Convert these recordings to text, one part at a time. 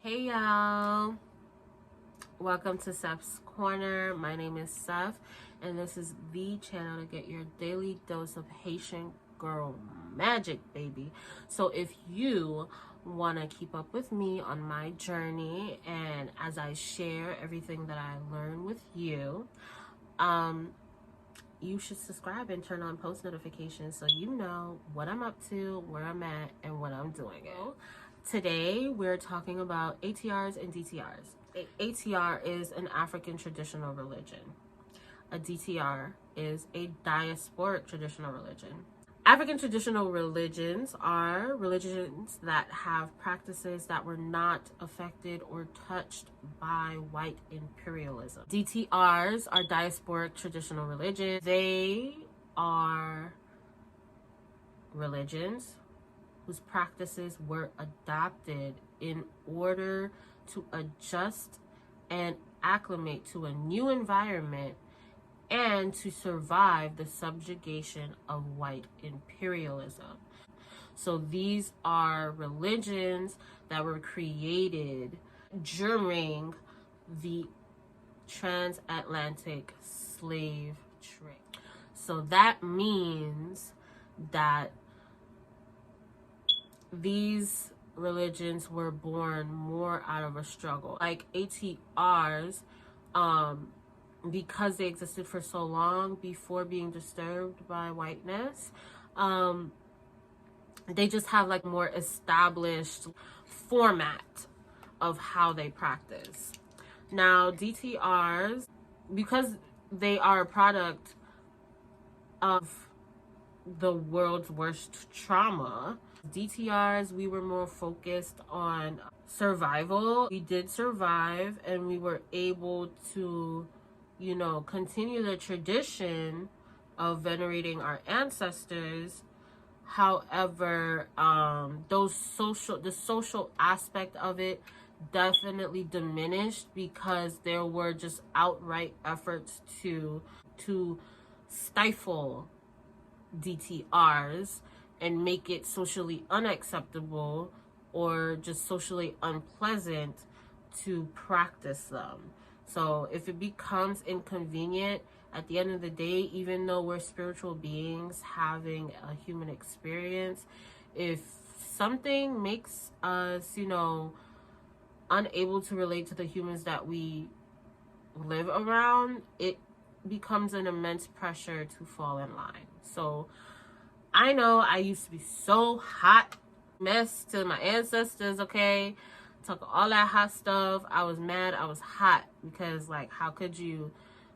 Hey y'all, welcome to Seth's Corner. My name is Seth, and this is the channel to get your daily dose of Haitian girl magic, baby. So if you want to keep up with me on my journey and as I share everything that I learn with you, you should subscribe and turn on post notifications so you know what I'm up to, where I'm at, and what I'm doing. Today, we're talking about ATRs and DTRs. ATR is an African traditional religion. A DTR is a diasporic traditional religion. African traditional religions are religions that have practices that were not affected or touched by white imperialism. DTRs are diasporic traditional religions. They are religions whose practices were adopted in order to adjust and acclimate to a new environment and to survive the subjugation of white imperialism. So these are religions that were created during the transatlantic slave trade. So that means that these religions were born more out of a struggle. Like ATRs, because they existed for so long before being disturbed by whiteness, they just have like more established format of how they practice. Now DTRs, because they are a product of the world's worst trauma, DTRs, we were more focused on survival. We did survive and we were able to, continue the tradition of venerating our ancestors. However, the social aspect of it definitely diminished because there were just outright efforts to stifle DTRs and make it socially unacceptable or just socially unpleasant to practice them. So if it becomes inconvenient, at the end of the day, even though we're spiritual beings having a human experience, if something makes us, unable to relate to the humans that we live around, it becomes an immense pressure to fall in line. So I know I used to be so hot, mess to my ancestors, okay? Took all that hot stuff. I was mad, I was hot because, like, how could you,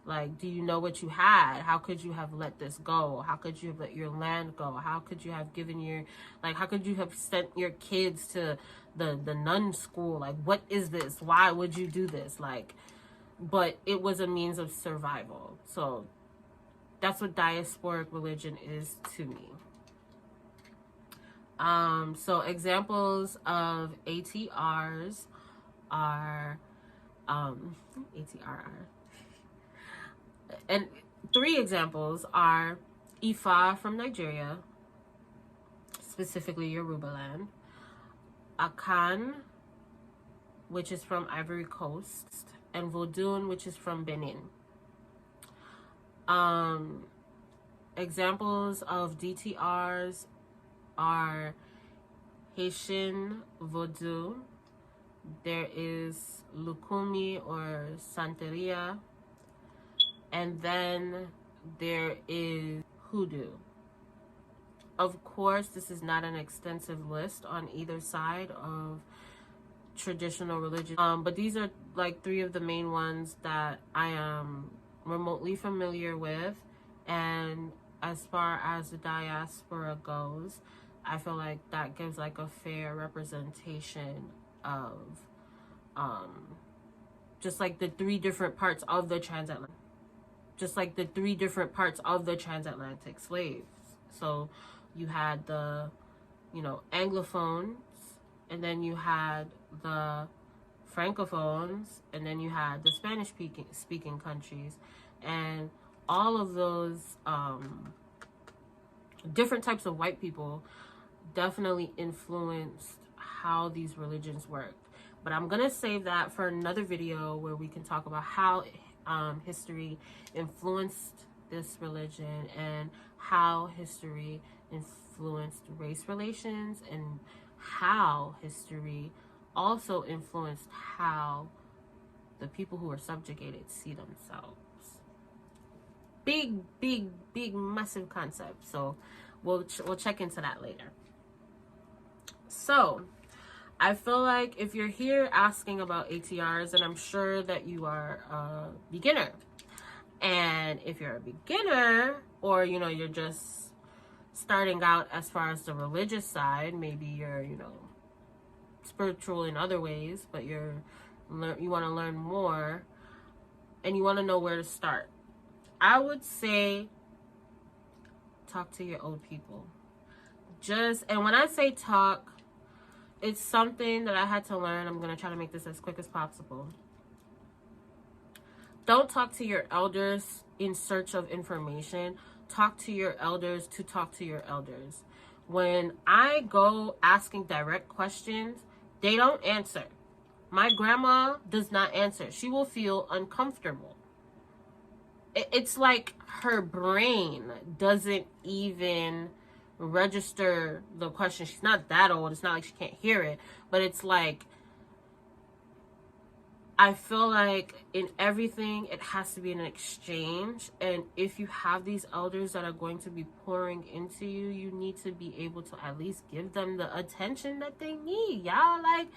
like, do you know what you had? How could you have let this go? How could you have let your land go? How could you have given your, like, how could you have sent your kids to the nun school? Like, what is this? Why would you do this? Like, but it was a means of survival. So that's what diasporic religion is to me. So examples of ATRs are, ATR, and three examples are Ifa from Nigeria, specifically Yoruba land, Akan, which is from Ivory Coast, and Vodun, which is from Benin. Examples of DTRs are Haitian Vodou, there is Lukumi or Santeria, and then there is Hoodoo. Of course, this is not an extensive list on either side of traditional religion, but these are like three of the main ones that I am remotely familiar with. And as far as the diaspora goes, I feel like that gives like a fair representation of just like the three different parts of the transatlantic, slaves. So you had the, Anglophones, and then you had the Francophones, and then you had the Spanish speaking countries, and all of those different types of white people definitely influenced how these religions worked. But I'm gonna save that for another video where we can talk about how history influenced this religion, and how history influenced race relations, and how history also influenced how the people who are subjugated see themselves. Big, massive concept. So we'll check into that later. So I feel like if you're here asking about ATRs, and I'm sure that you are a beginner, and if you're a beginner, or you're just starting out as far as the religious side, maybe you're spiritual in other ways, but you want to learn more and you want to know where to start, I would say talk to your old people. And when I say talk, it's something that I had to learn. I'm going to try to make this as quick as possible. Don't talk to your elders in search of information. Talk to your elders to talk to your elders. When I go asking direct questions, they don't answer. My grandma does not answer. She will feel uncomfortable. It's like her brain doesn't even register the question. She's not that old. It's not like she can't hear it. But it's like, I feel like in everything, it has to be an exchange. And if you have these elders that are going to be pouring into you, you need to be able to at least give them the attention that they need. Y'all, like,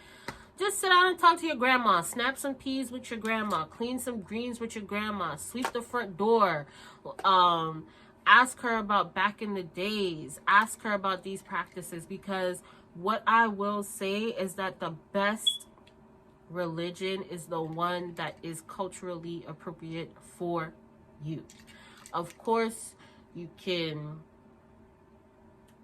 just sit down and talk to your grandma. Snap some peas with your grandma. Clean some greens with your grandma. Sweep the front door. Ask her about back in the days. Ask her about these practices. Because what I will say is that the best religion is the one that is culturally appropriate for you. Of course, you can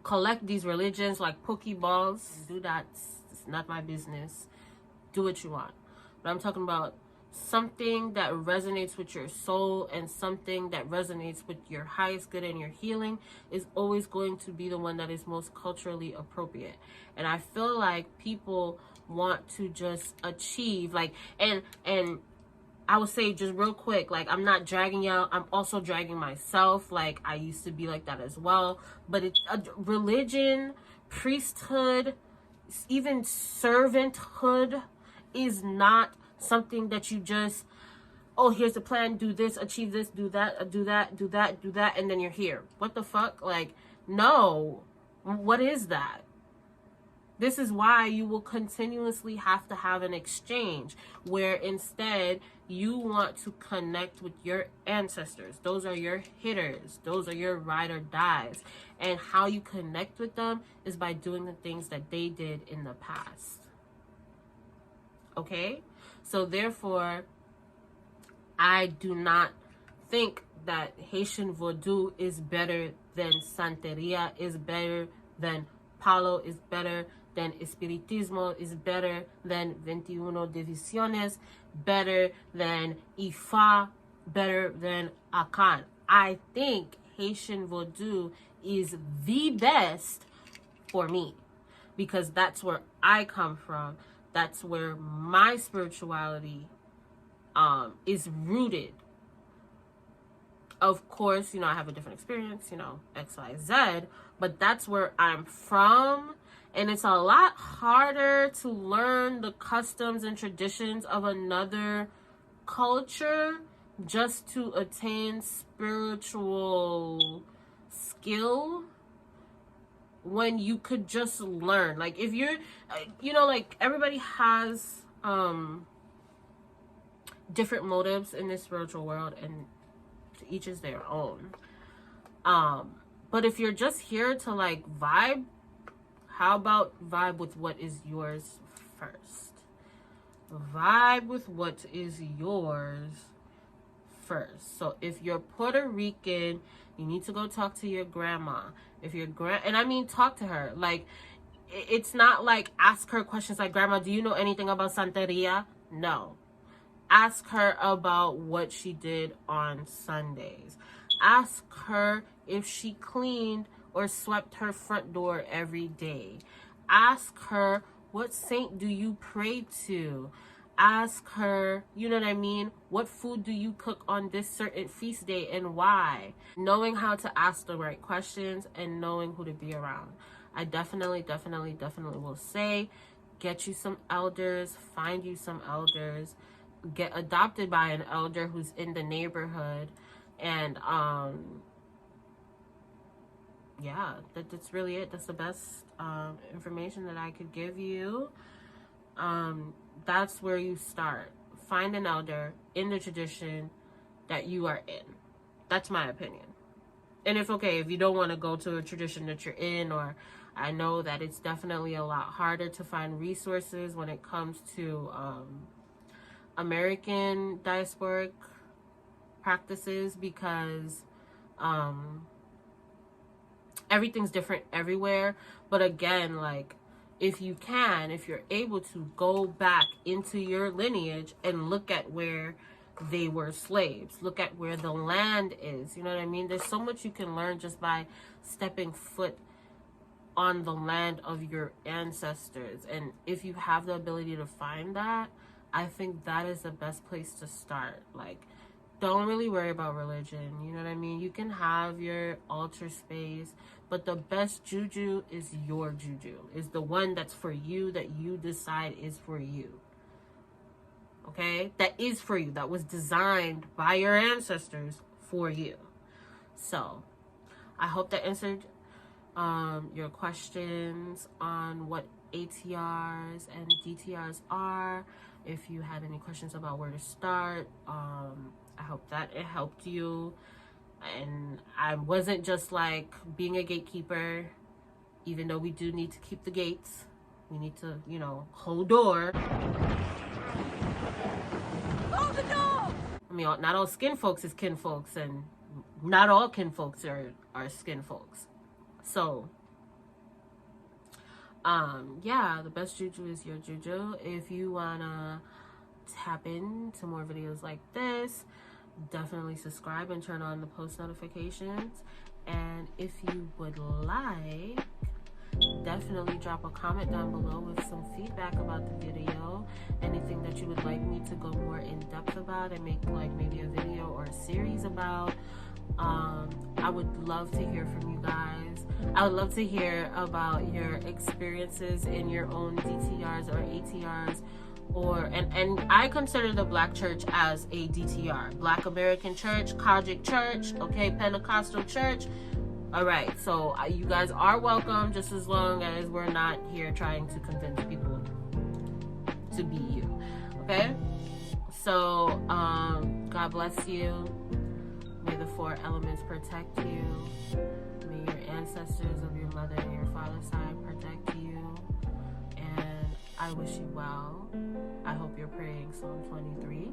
collect these religions like Pokeballs. Do that. It's not my business. Do what you want. But I'm talking about something that resonates with your soul, and something that resonates with your highest good and your healing is always going to be the one that is most culturally appropriate. And I feel like people want to just achieve, like, and I would say just real quick, like, I'm not dragging y'all, I'm also dragging myself. Like, I used to be like that as well. But it's a religion, priesthood, even servanthood is not something that you just, oh, here's the plan, do this, achieve this, do that, do that, do that, do that, and then you're here. What the fuck? Like, no. What is that? This is why you will continuously have to have an exchange, where instead you want to connect with your ancestors. Those are your hitters. Those are your ride or dies. And how you connect with them is by doing the things that they did in the past. Okay? So therefore, I do not think that Haitian Vodou is better than Santeria, is better than Palo, is better than Espiritismo, is better than 21 Divisiones, better than Ifa, better than Akan. I think Haitian Vodou is the best for me, because that's where I come from. That's where my spirituality is rooted. Of course, I have a different experience, X, Y, Z, but that's where I'm from. And it's a lot harder to learn the customs and traditions of another culture just to attain spiritual skill, when you could just learn. Like, if you're, like, everybody has different motives in this spiritual world, and to each is their own. But if you're just here to, like, vibe, how about vibe with what is yours first? Vibe with what is yours first. So if you're Puerto Rican, you need to go talk to your grandma. If you're and I mean talk to her. Like, it's not like ask her questions like, Grandma, do you know anything about Santeria? No. Ask her about what she did on Sundays. Ask her if she cleaned or swept her front door every day. Ask her What saint do you pray to? Ask her, you know what I mean? What food do you cook on this certain feast day and why? Knowing how to ask the right questions and knowing who to be around. I definitely will say, get you some elders, find you some elders, get adopted by an elder who's in the neighborhood, and yeah, that's really it. That's the best information that I could give you. That's where you start. Find an elder in the tradition that you are in. That's my opinion. And if you don't want to go to a tradition that you're in, or I know that it's definitely a lot harder to find resources when it comes to American diasporic practices, because everything's different everywhere. But again, like, if you're able to go back into your lineage and look at where they were slaves, look at where the land is, you know what I mean? There's so much you can learn just by stepping foot on the land of your ancestors. And if you have the ability to find that, I think that is the best place to start. Like, don't really worry about religion, you know what I mean? You can have your altar space, but the best juju is your juju, is the one that's for you, that you decide is for you. Okay? That is for you, that was designed by your ancestors for you. So, I hope that answered your questions on what ATRs and DTRs are. If you had any questions about where to start, I hope that it helped you. And I wasn't just like being a gatekeeper, even though we do need to keep the gates. We need to, hold door. Hold the door! I mean, not all skin folks is kin folks, and not all kin folks are skin folks. So, yeah, the best juju is your juju. If you wanna tap into more videos like this, definitely subscribe and turn on the post notifications. And if you would like, definitely drop a comment down below with some feedback about the video, anything that you would like me to go more in depth about and make like maybe a video or a series about. I would love to hear from you guys. I would love to hear about your experiences in your own DTRs or ATRs, and I consider the Black church as a DTR, Black American Church, Kojic Church, okay, Pentecostal Church. All right, so you guys are welcome, just as long as we're not here trying to convince people to be you, okay? So, God bless you. May the four elements protect you. May your ancestors of your mother and your father's side protect you. And I wish you well. I hope you're praying Psalm 23.